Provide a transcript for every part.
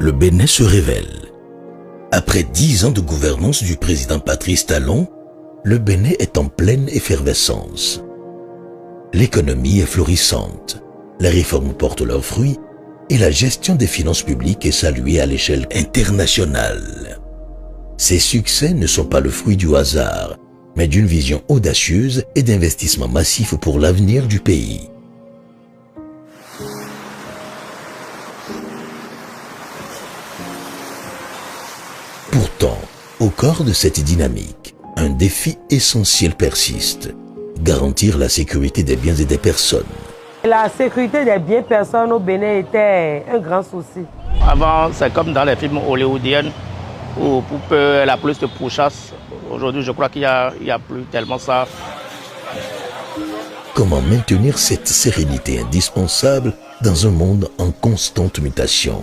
le Bénin se révèle. Après 10 ans de gouvernance du président Patrice Talon, le Bénin est en pleine effervescence. L'économie est florissante, les réformes portent leurs fruits et la gestion des finances publiques est saluée à l'échelle internationale. Ces succès ne sont pas le fruit du hasard, mais d'une vision audacieuse et d'investissements massifs pour l'avenir du pays. Pourtant, au cœur de cette dynamique, un défi essentiel persiste: garantir la sécurité des biens et des personnes. La sécurité des biens personnes au Bénin était un grand souci. Avant, c'est comme dans les films hollywoodiens où pour peu la police te pourchasse. Aujourd'hui, je crois qu'il n'y a plus tellement ça. Comment maintenir cette sérénité indispensable dans un monde en constante mutation?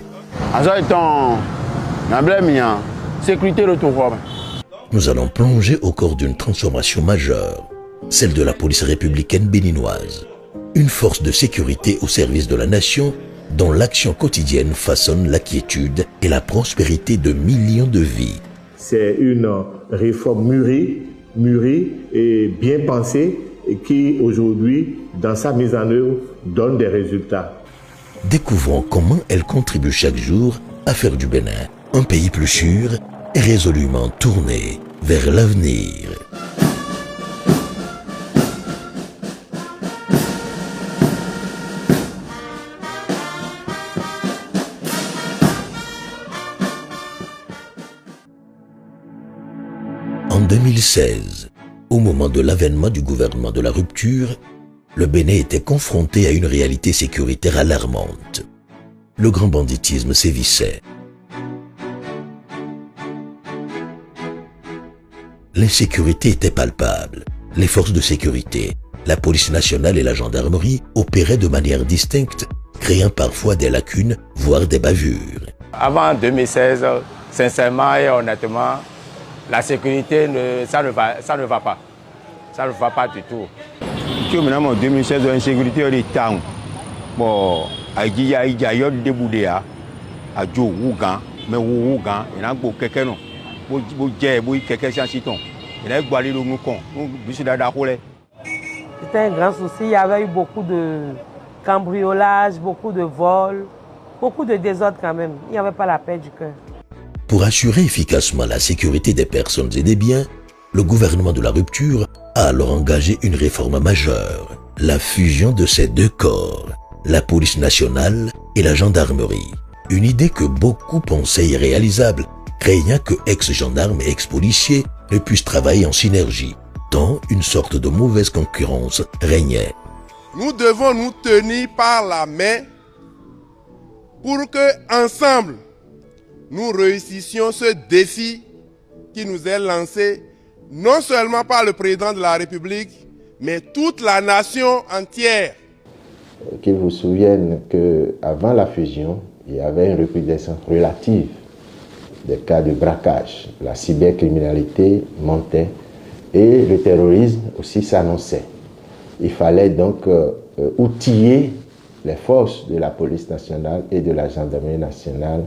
Nous allons plonger au cœur d'une transformation majeure, celle de la police républicaine béninoise. Une force de sécurité au service de la nation dont l'action quotidienne façonne la quiétude et la prospérité de millions de vies. C'est une réforme mûrie et bien pensée et qui aujourd'hui, dans sa mise en œuvre, donne des résultats. Découvrons comment elle contribue chaque jour à faire du Bénin un pays plus sûr et résolument tourné vers l'avenir. En 2016, au moment de l'avènement du gouvernement de la rupture, le Bénin était confronté à une réalité sécuritaire alarmante. Le grand banditisme sévissait. L'insécurité était palpable. Les forces de sécurité, la police nationale et la gendarmerie opéraient de manière distincte, créant parfois des lacunes, voire des bavures. Avant 2016, sincèrement et honnêtement, la sécurité, ça ne va pas. Ça ne va pas du tout. Maintenant, en 2016, l'insécurité est temps. Bon, il y a eu des bouddhas, à Joe Ougan, mais Ougan, il y a quelqu'un. C'était un grand souci, il y avait eu beaucoup de cambriolages, beaucoup de vols, beaucoup de désordre quand même. Il n'y avait pas la paix du cœur. Pour assurer efficacement la sécurité des personnes et des biens, le gouvernement de la rupture a alors engagé une réforme majeure, la fusion de ces deux corps, la police nationale et la gendarmerie. Une idée que beaucoup pensaient irréalisable, craignant que ex-gendarmes et ex-policiers ne puissent travailler en synergie, tant une sorte de mauvaise concurrence régnait. Nous devons nous tenir par la main pour que, ensemble, nous réussissions ce défi qui nous est lancé non seulement par le président de la République, mais toute la nation entière. Qu'ils vous souviennent qu'avant la fusion, il y avait une recrudescence relative des cas de braquage. La cybercriminalité montait et le terrorisme aussi s'annonçait. Il fallait donc outiller les forces de la police nationale et de la gendarmerie nationale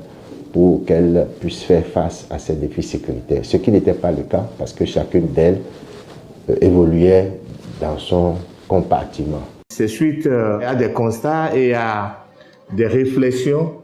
pour qu'elles puissent faire face à ces défis sécuritaires. Ce qui n'était pas le cas parce que chacune d'elles évoluait dans son compartiment. C'est suite à des constats et à des réflexions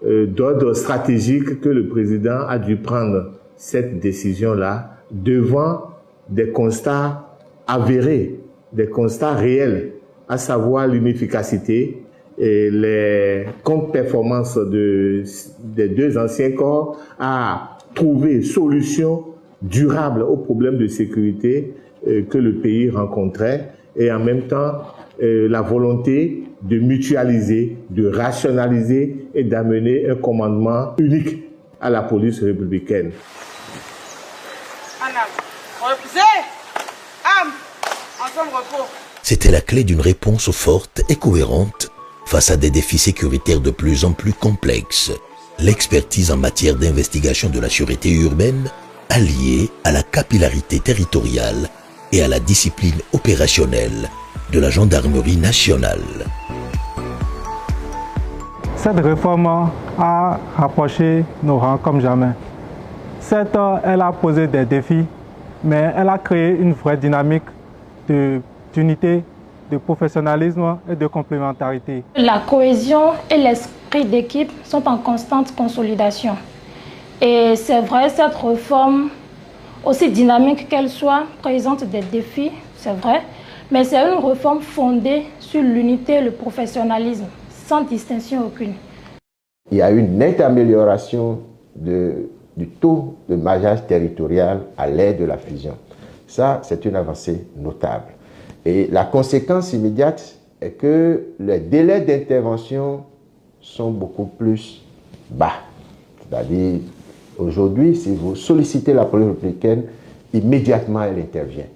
d'ordre stratégique que le président a dû prendre cette décision-là devant des constats avérés, des constats réels, à savoir l'inefficacité et les contre-performances des deux anciens corps à trouver solution durable aux problèmes de sécurité que le pays rencontrait et en même temps la volonté de mutualiser, de rationaliser et d'amener un commandement unique à la police républicaine. C'était la clé d'une réponse forte et cohérente face à des défis sécuritaires de plus en plus complexes. L'expertise en matière d'investigation de la sûreté urbaine, alliée à la capillarité territoriale et à la discipline opérationnelle de la gendarmerie nationale. Cette réforme a rapproché nos rangs comme jamais. Certes, elle a posé des défis, mais elle a créé une vraie dynamique d'unité, de professionnalisme et de complémentarité. La cohésion et l'esprit d'équipe sont en constante consolidation. Et c'est vrai, cette réforme, aussi dynamique qu'elle soit, présente des défis, c'est vrai, mais c'est une réforme fondée sur l'unité et le professionnalisme, sans distinction aucune. Il y a une nette amélioration du taux de maillage territorial à l'aide de la fusion. Ça, c'est une avancée notable. Et la conséquence immédiate est que les délais d'intervention sont beaucoup plus bas. C'est-à-dire, aujourd'hui, si vous sollicitez la police républicaine, immédiatement elle intervient.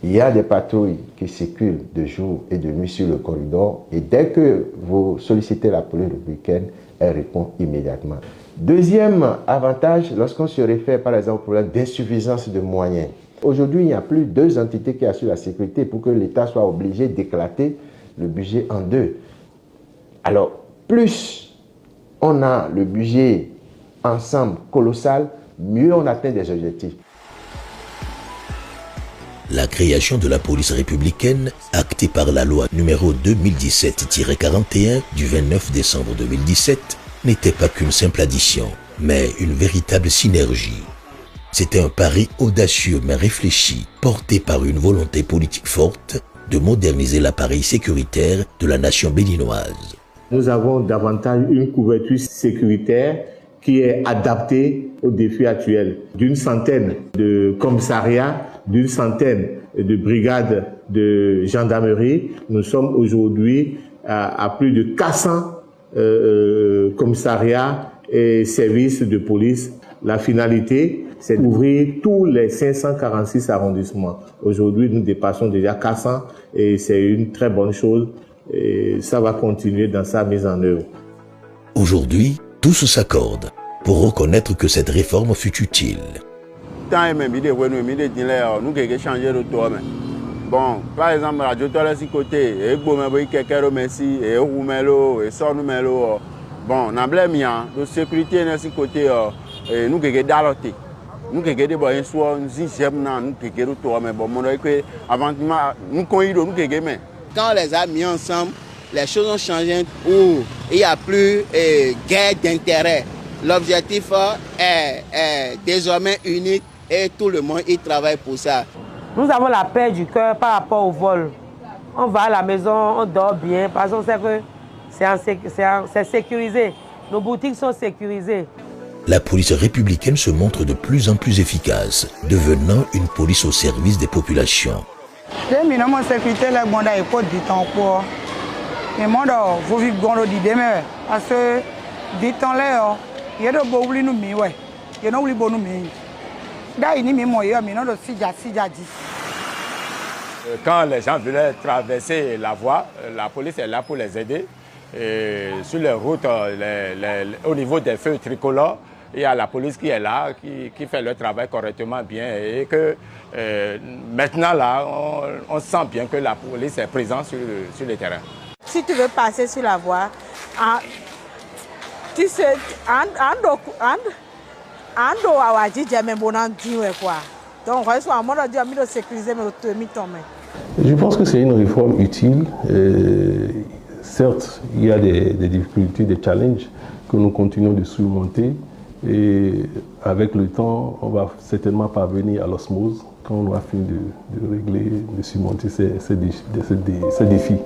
Il y a des patrouilles qui circulent de jour et de nuit sur le corridor et dès que vous sollicitez la police républicaine, elle répond immédiatement. Deuxième avantage, lorsqu'on se réfère par exemple au problème d'insuffisance de moyens. Aujourd'hui, il n'y a plus deux entités qui assurent la sécurité pour que l'État soit obligé d'éclater le budget en deux. Alors, plus on a le budget ensemble colossal, mieux on atteint des objectifs. La création de la police républicaine, actée par la loi numéro 2017-41 du 29 décembre 2017, n'était pas qu'une simple addition, mais une véritable synergie. C'était un pari audacieux mais réfléchi, porté par une volonté politique forte de moderniser l'appareil sécuritaire de la nation béninoise. Nous avons davantage une couverture sécuritaire qui est adaptée aux défis actuels. D'une centaine de commissariats, d'une centaine de brigades de gendarmerie, nous sommes aujourd'hui à plus de 400 commissariats et services de police. La finalité, c'est d'ouvrir tous les 546 arrondissements. Aujourd'hui, nous dépassons déjà 400 et c'est une très bonne chose et ça va continuer dans sa mise en œuvre. Aujourd'hui, tous s'accordent pour reconnaître que cette réforme fut utile. Tant et même, nous avons changé de tour. Bon, par exemple, la radio est sur côté, et bon, mais quelqu'un merci, et Roumelo, et Sornumelo. Bon, on a blâmé, la sécurité est sur côté, et nous avons daloté. Nous avons des boys, soit nous sommes nous avons tour, mais bon, avant nous avons mais quand on les a mis ensemble, les choses ont changé où il n'y a plus guerre d'intérêt. L'objectif est désormais unique et tout le monde y travaille pour ça. Nous avons la paix du cœur par rapport au vol. On va à la maison, on dort bien, parce qu'on sait que c'est sécurisé. Nos boutiques sont sécurisées. La police républicaine se montre de plus en plus efficace, devenant une police au service des populations. Mon sécurité, le monde est pas du temps pour. Le monde vous vivez gondo di demain parce que du temps là, il y a de beaux nous mi ouais, il y a de beaux nous mi. D'ailleurs, ni mi moyen, mi non de si jadi. Quand les gens veulent traverser la voie, la police est là pour les aider. Et sur les routes, au niveau des feux tricolores, il y a la police qui est là, qui fait le travail correctement bien. Et que maintenant, là, on sent bien que la police est présente sur le terrain. Si tu veux passer sur la voie, tu sais, je pense que c'est une réforme utile. Certes, il y a des difficultés, des challenges que nous continuons de surmonter. Et avec le temps, on va certainement parvenir à l'osmose quand on aura fini de régler, de surmonter ces défis.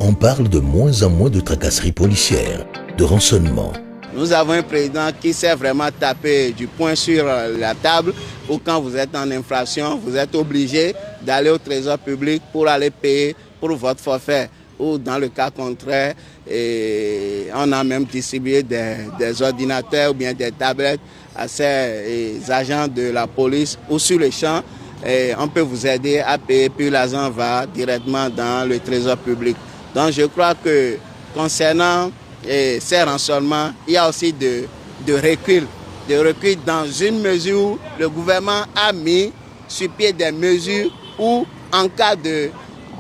On parle de moins en moins de tracasseries policières, de rançonnement. Nous avons un président qui sait vraiment taper du poing sur la table ou quand vous êtes en infraction, vous êtes obligé d'aller au trésor public pour aller payer pour votre forfait. Ou dans le cas contraire, on a même distribué des ordinateurs ou bien des tablettes à ces agents de la police ou sur le champ. On peut vous aider à payer, puis l'argent va directement dans le trésor public. Donc je crois que concernant ces rançonnements, il y a aussi de recul dans une mesure où le gouvernement a mis sur pied des mesures où en cas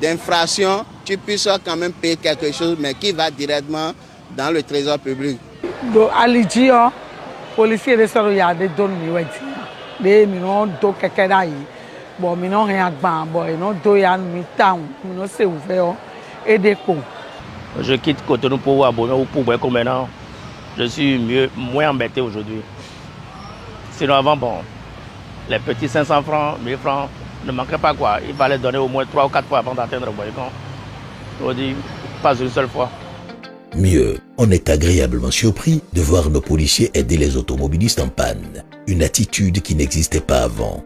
d'infraction, tu puisses quand même payer quelque chose, mais qui va directement dans le trésor public. Do aliji o policier de soro ya de don mi weti. De mi no do keke da yi. Bon mi no rien agban bon e no do ya mi town, mi no se ouvert et déco. Je quitte Cotonou pour Abomey ou pour Bouéko maintenant. Je suis moins embêté aujourd'hui. Sinon avant, bon, les petits 500 francs, 1000 francs, ne manquaient pas quoi. Il fallait donner au moins 3 ou 4 fois avant d'atteindre Bouéko. Aujourd'hui, pas une seule fois. Mieux, on est agréablement surpris de voir nos policiers aider les automobilistes en panne. Une attitude qui n'existait pas avant.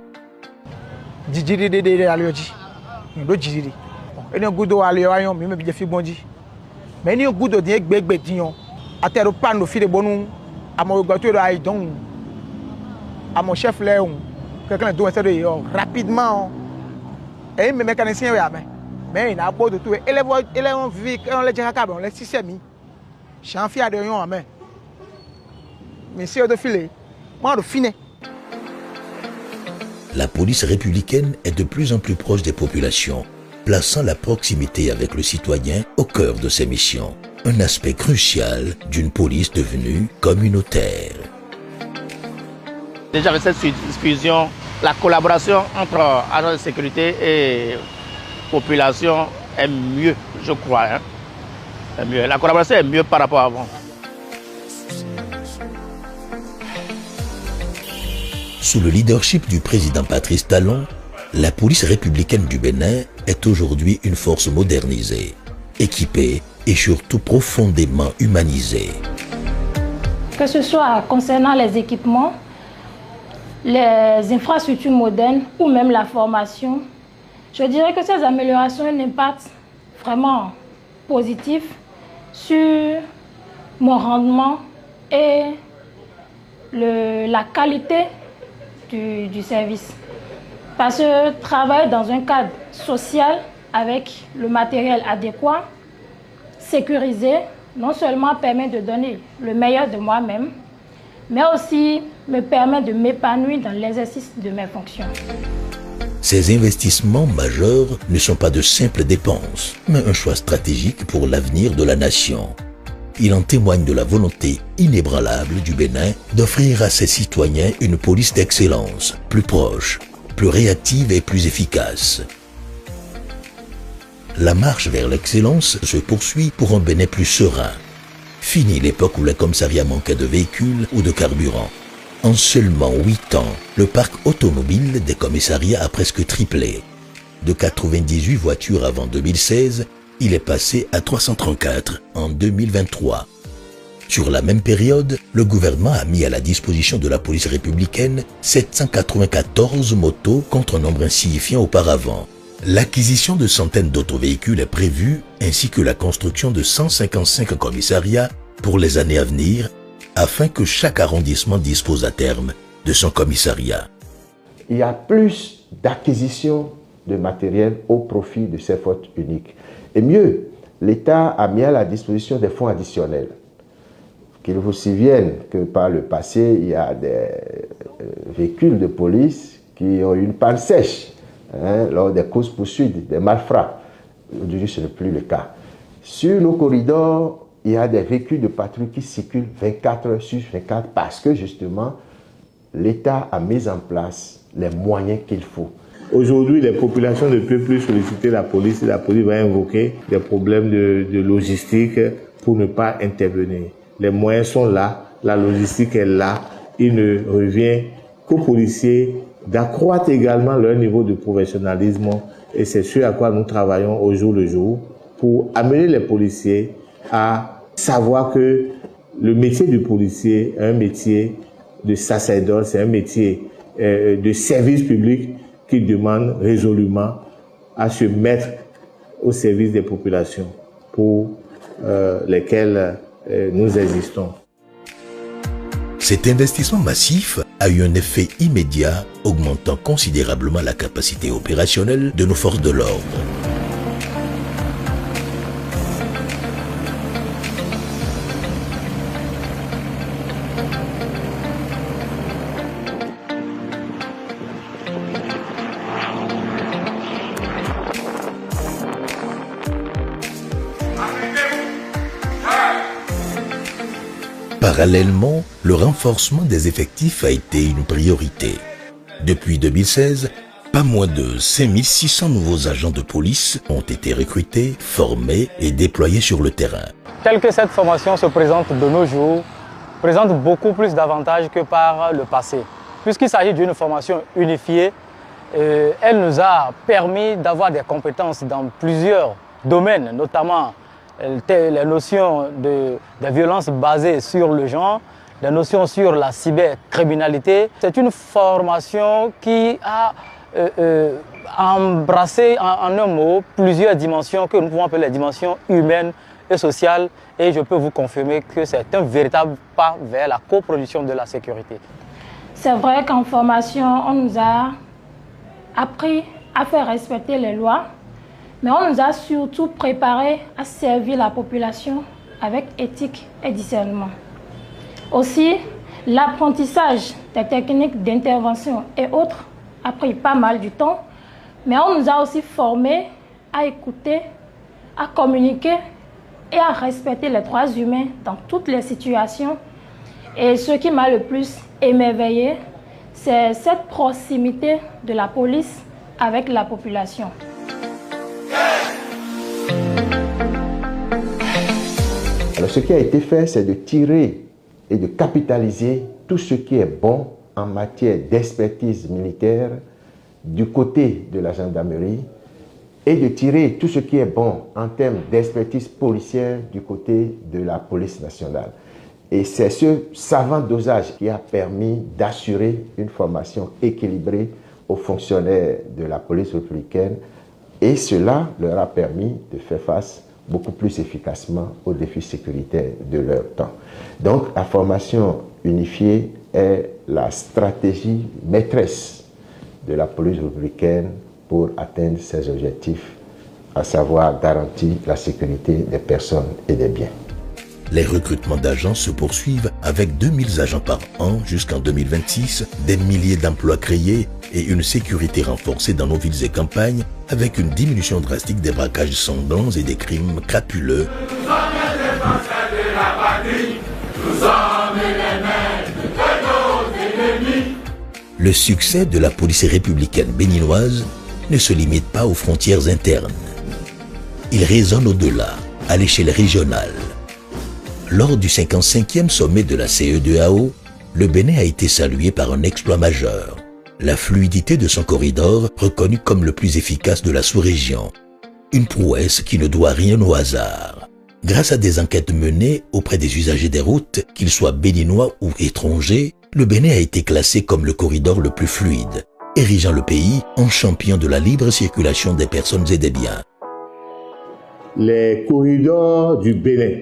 Mais ni goût de dire bébé dion à terre pas nos filles de bonum à mon gâteau là donc à mon chef là quelqu'un doit essayer de rapidement et mes mécaniciens mais il a beau de tout et les on vit on les déjà on les système chanfia de yon amen monsieur de filet moi de fine. La police républicaine est de plus en plus proche des populations, plaçant la proximité avec le citoyen au cœur de ses missions. Un aspect crucial d'une police devenue communautaire. Déjà avec cette fusion, la collaboration entre agents de sécurité et population est mieux, je crois. Hein. Est mieux. La collaboration est mieux par rapport à avant. Sous le leadership du président Patrice Talon, la police républicaine du Bénin est aujourd'hui une force modernisée, équipée et surtout profondément humanisée. Que ce soit concernant les équipements, les infrastructures modernes ou même la formation, je dirais que ces améliorations ont un impact vraiment positif sur mon rendement et la qualité du service. Parce que travailler dans un cadre social avec le matériel adéquat, sécurisé, non seulement permet de donner le meilleur de moi-même, mais aussi me permet de m'épanouir dans l'exercice de mes fonctions. Ces investissements majeurs ne sont pas de simples dépenses, mais un choix stratégique pour l'avenir de la nation. Il en témoigne de la volonté inébranlable du Bénin d'offrir à ses citoyens une police d'excellence, plus proche, plus réactive et plus efficace. La marche vers l'excellence se poursuit pour un Bénin plus serein. Fini l'époque où les commissariats manquaient de véhicules ou de carburant. En seulement 8 ans, le parc automobile des commissariats a presque triplé. De 98 voitures avant 2016, il est passé à 334 en 2023. Sur la même période, le gouvernement a mis à la disposition de la police républicaine 794 motos contre un nombre insignifiant auparavant. L'acquisition de centaines d'autovéhicules est prévue, ainsi que la construction de 155 commissariats pour les années à venir, afin que chaque arrondissement dispose à terme de son commissariat. Il y a plus d'acquisition de matériel au profit de ces flottes uniques. Et mieux, l'État a mis à la disposition des fonds additionnels. Qu'il vous souvienne que par le passé, il y a des véhicules de police qui ont eu une panne sèche lors des courses-poursuites, des malfrats. Aujourd'hui, ce n'est plus le cas. Sur nos corridors, il y a des véhicules de patrouille qui circulent 24 heures sur 24 parce que justement, l'État a mis en place les moyens qu'il faut. Aujourd'hui, les populations ne peuvent plus solliciter la police et la police va invoquer des problèmes de logistique pour ne pas intervenir. Les moyens sont là, la logistique est là. Il ne revient qu'aux policiers d'accroître également leur niveau de professionnalisme et c'est ce à quoi nous travaillons au jour le jour pour amener les policiers à savoir que le métier du policier est un métier de sacerdoce, c'est un métier de service public qui demande résolument à se mettre au service des populations pour lesquelles nous existons. Cet investissement massif a eu un effet immédiat, augmentant considérablement la capacité opérationnelle de nos forces de l'ordre. Parallèlement, le renforcement des effectifs a été une priorité. Depuis 2016, pas moins de 5600 nouveaux agents de police ont été recrutés, formés et déployés sur le terrain. Telle que cette formation se présente de nos jours, présente beaucoup plus d'avantages que par le passé. Puisqu'il s'agit d'une formation unifiée, elle nous a permis d'avoir des compétences dans plusieurs domaines, notamment les notions de violences basées sur le genre, des notions sur la cybercriminalité. C'est une formation qui a embrassé en un mot plusieurs dimensions que nous pouvons appeler les dimensions humaines et sociales, et je peux vous confirmer que c'est un véritable pas vers la coproduction de la sécurité. C'est vrai qu'en formation, on nous a appris à faire respecter les lois, mais on nous a surtout préparé à servir la population avec éthique et discernement. Aussi, l'apprentissage des techniques d'intervention et autres a pris pas mal du temps, mais on nous a aussi formés à écouter, à communiquer et à respecter les droits humains dans toutes les situations. Et ce qui m'a le plus émerveillé, c'est cette proximité de la police avec la population. Alors, ce qui a été fait, c'est de tirer et de capitaliser tout ce qui est bon en matière d'expertise militaire du côté de la gendarmerie et de tirer tout ce qui est bon en termes d'expertise policière du côté de la police nationale. Et c'est ce savant dosage qui a permis d'assurer une formation équilibrée aux fonctionnaires de la police républicaine, et cela leur a permis de faire face beaucoup plus efficacement aux défis sécuritaires de leur temps. Donc la formation unifiée est la stratégie maîtresse de la police républicaine pour atteindre ses objectifs, à savoir garantir la sécurité des personnes et des biens. Les recrutements d'agents se poursuivent avec 2000 agents par an jusqu'en 2026, des milliers d'emplois créés et une sécurité renforcée dans nos villes et campagnes avec une diminution drastique des braquages sanglants et des crimes crapuleux. Nous sommes les Français de la patrie, nous sommes les maîtres de nos ennemis. Le succès de la police républicaine béninoise ne se limite pas aux frontières internes. Il résonne au-delà, à l'échelle régionale. Lors du 55e sommet de la CEDEAO, le Bénin a été salué par un exploit majeur. La fluidité de son corridor, reconnu comme le plus efficace de la sous-région. Une prouesse qui ne doit rien au hasard. Grâce à des enquêtes menées auprès des usagers des routes, qu'ils soient béninois ou étrangers, le Bénin a été classé comme le corridor le plus fluide, érigeant le pays en champion de la libre circulation des personnes et des biens. Les corridors du Bénin,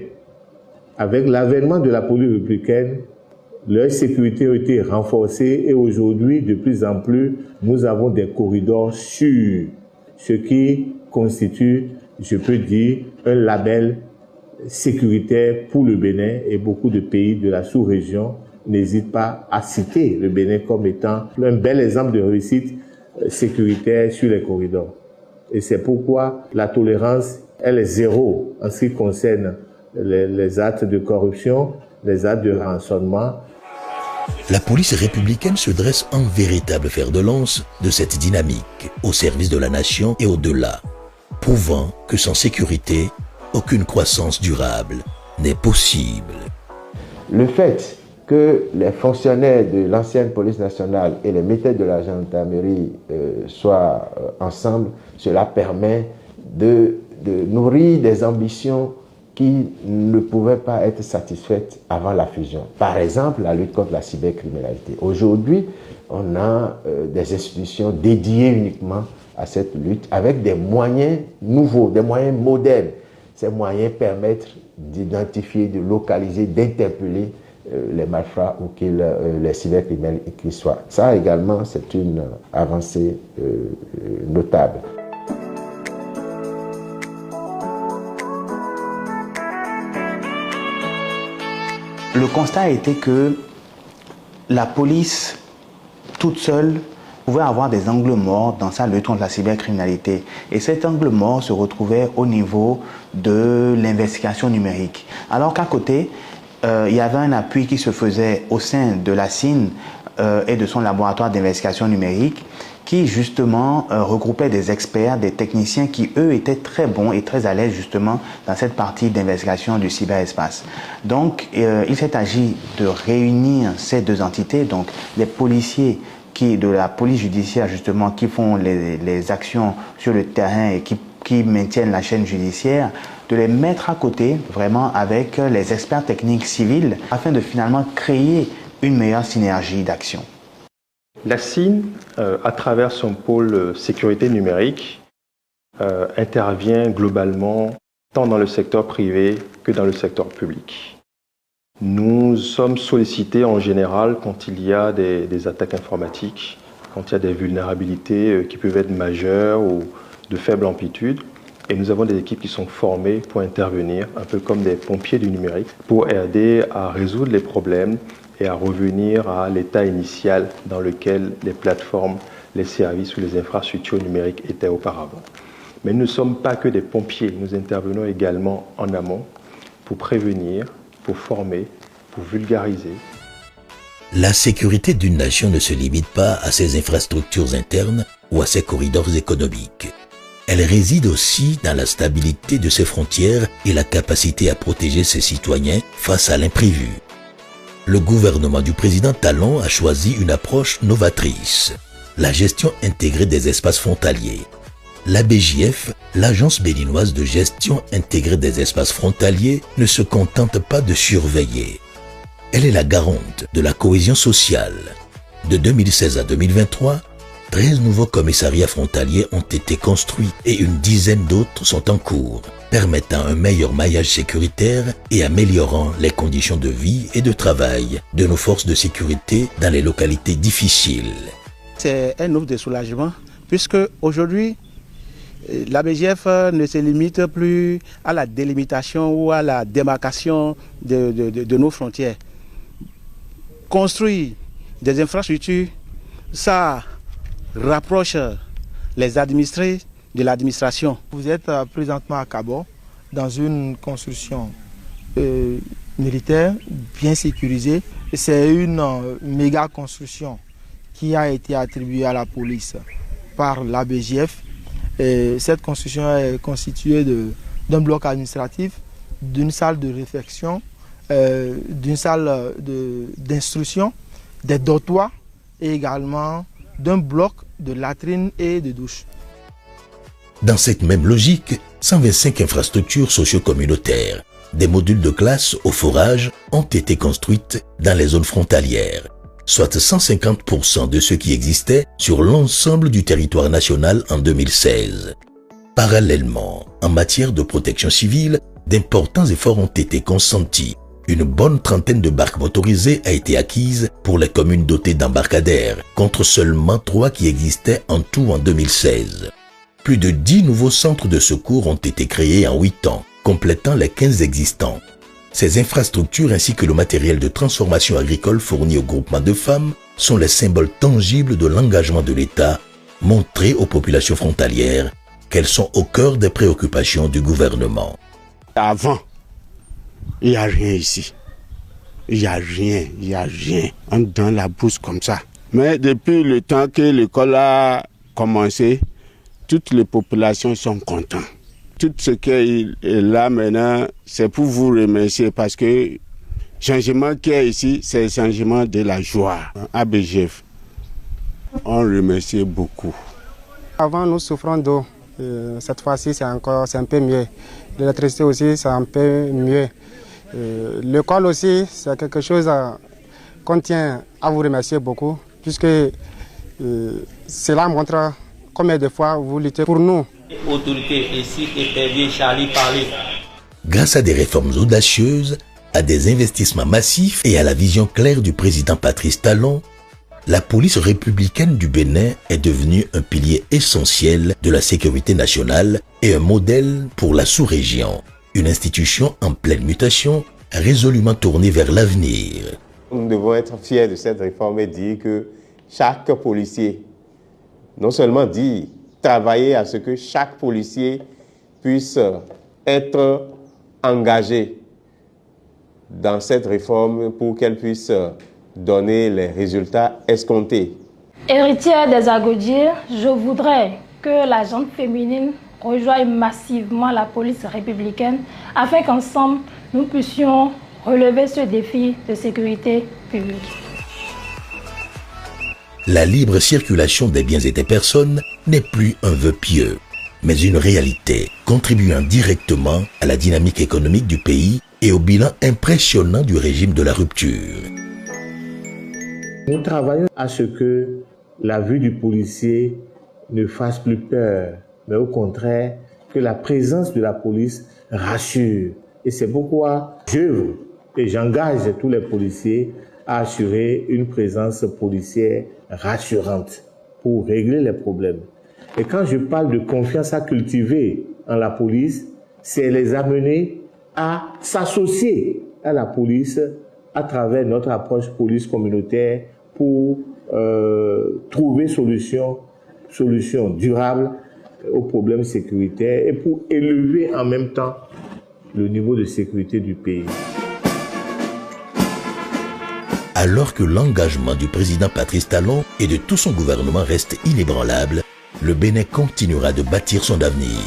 avec l'avènement de la police républicaine, leur sécurité a été renforcée et aujourd'hui, de plus en plus, nous avons des corridors sûrs, ce qui constitue, je peux dire, un label sécuritaire pour le Bénin, et beaucoup de pays de la sous-région n'hésitent pas à citer le Bénin comme étant un bel exemple de réussite sécuritaire sur les corridors. Et c'est pourquoi la tolérance, elle est zéro en ce qui concerne les actes de corruption, les actes de rançonnement. La police républicaine se dresse en véritable fer de lance de cette dynamique au service de la nation et au-delà, prouvant que sans sécurité, aucune croissance durable n'est possible. Le fait que les fonctionnaires de l'ancienne police nationale et les militaires de la gendarmerie soient ensemble, cela permet de nourrir des ambitions qui ne pouvaient pas être satisfaites avant la fusion. Par exemple, la lutte contre la cybercriminalité. Aujourd'hui, on a des institutions dédiées uniquement à cette lutte avec des moyens nouveaux, des moyens modernes. Ces moyens permettent d'identifier, de localiser, d'interpeller les malfrats ou les cybercriminels qu'ils soient. Ça également, c'est une avancée notable. Le constat a été que la police, toute seule, pouvait avoir des angles morts dans sa lutte contre la cybercriminalité. Et cet angle mort se retrouvait au niveau de l'investigation numérique. Alors qu'à côté, il y avait un appui qui se faisait au sein de la CIN et de son laboratoire d'investigation numérique qui justement regroupait des experts, des techniciens qui eux étaient très bons et très à l'aise justement dans cette partie d'investigation du cyberespace. Donc il s'est agi de réunir ces deux entités, donc les policiers de la police judiciaire justement qui font les actions sur le terrain et qui maintiennent la chaîne judiciaire, de les mettre à côté vraiment avec les experts techniques civils afin de finalement créer une meilleure synergie d'action. La CIN, à travers son pôle sécurité numérique, intervient globalement tant dans le secteur privé que dans le secteur public. Nous sommes sollicités en général quand il y a des attaques informatiques, quand il y a des vulnérabilités qui peuvent être majeures ou de faible amplitude. Et nous avons des équipes qui sont formées pour intervenir, un peu comme des pompiers du numérique, pour aider à résoudre les problèmes et à revenir à l'état initial dans lequel les plateformes, les services ou les infrastructures numériques étaient auparavant. Mais nous ne sommes pas que des pompiers, nous intervenons également en amont pour prévenir, pour former, pour vulgariser. La sécurité d'une nation ne se limite pas à ses infrastructures internes ou à ses corridors économiques. Elle réside aussi dans la stabilité de ses frontières et la capacité à protéger ses citoyens face à l'imprévu. Le gouvernement du président Talon a choisi une approche novatrice, la gestion intégrée des espaces frontaliers. La BJF, l'Agence béninoise de gestion intégrée des espaces frontaliers, ne se contente pas de surveiller. Elle est la garante de la cohésion sociale. De 2016 à 2023, 13 nouveaux commissariats frontaliers ont été construits et une dizaine d'autres sont en cours, permettant un meilleur maillage sécuritaire et améliorant les conditions de vie et de travail de nos forces de sécurité dans les localités difficiles. C'est un offre de soulagement puisque aujourd'hui, la BGF ne se limite plus à la délimitation ou à la démarcation de nos frontières. Construire des infrastructures, ça rapproche les administrés de l'administration. Vous êtes présentement à Cabo, dans une construction militaire bien sécurisée. C'est une méga construction qui a été attribuée à la police par la BGF. Et cette construction est constituée d'un bloc administratif, d'une salle de réflexion, d'une salle d'instruction, des dortoirs et également d'un bloc de latrines et de douches. Dans cette même logique, 125 infrastructures socio-communautaires, des modules de classe au forage ont été construites dans les zones frontalières, soit 150% de ce qui existait sur l'ensemble du territoire national en 2016. Parallèlement, en matière de protection civile, d'importants efforts ont été consentis. Une bonne trentaine de barques motorisées a été acquise pour les communes dotées d'embarcadères, contre seulement 3 qui existaient en tout en 2016. Plus de 10 nouveaux centres de secours ont été créés en 8 ans, complétant les 15 existants. Ces infrastructures ainsi que le matériel de transformation agricole fourni au groupement de femmes sont les symboles tangibles de l'engagement de l'État montré aux populations frontalières qu'elles sont au cœur des préoccupations du gouvernement. Avant, il n'y a rien ici. Il n'y a rien. On donne la bourse comme ça. Mais depuis le temps que l'école a commencé, toutes les populations sont contentes. Tout ce qui est là maintenant, c'est pour vous remercier parce que le changement qu'il y a ici, c'est le changement de la joie. À BGF, on remercie beaucoup. Avant, nous souffrons d'eau. Cette fois-ci, c'est un peu mieux. L'électricité aussi, c'est un peu mieux. L'école aussi, c'est quelque chose qu'on tient à vous remercier beaucoup, puisque cela montre combien de fois vous luttez pour nous. Autorité ici intervient Charlie parler. Grâce à des réformes audacieuses, à des investissements massifs et à la vision claire du président Patrice Talon, la police républicaine du Bénin est devenue un pilier essentiel de la sécurité nationale et un modèle pour la sous-région. Une institution en pleine mutation, résolument tournée vers l'avenir. Nous devons être fiers de cette réforme et dire que chaque policier, non seulement dire, travailler à ce que chaque policier puisse être engagé dans cette réforme pour qu'elle puisse donner les résultats escomptés. Héritière des Agodiers, je voudrais que la gente féminine rejoigne massivement la police républicaine afin qu'ensemble, nous puissions relever ce défi de sécurité publique. La libre circulation des biens et des personnes n'est plus un vœu pieux, mais une réalité contribuant directement à la dynamique économique du pays et au bilan impressionnant du régime de la rupture. Nous travaillons à ce que la vue du policier ne fasse plus peur, mais au contraire, que la présence de la police rassure. Et c'est pourquoi j'œuvre et j'engage tous les policiers à assurer une présence policière rassurante pour régler les problèmes. Et quand je parle de confiance à cultiver en la police, c'est les amener à s'associer à la police à travers notre approche police communautaire pour trouver solution durable aux problèmes sécuritaires et pour élever en même temps le niveau de sécurité du pays. Alors que l'engagement du président Patrice Talon et de tout son gouvernement reste inébranlable, le Bénin continuera de bâtir son avenir.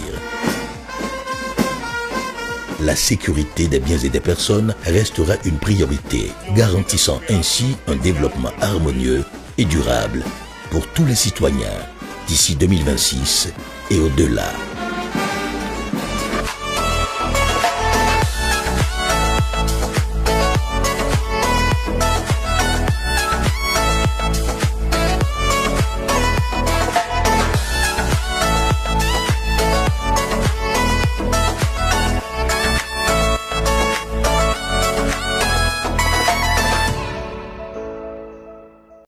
La sécurité des biens et des personnes restera une priorité, garantissant ainsi un développement harmonieux et durable pour tous les citoyens d'ici 2026 et au-delà.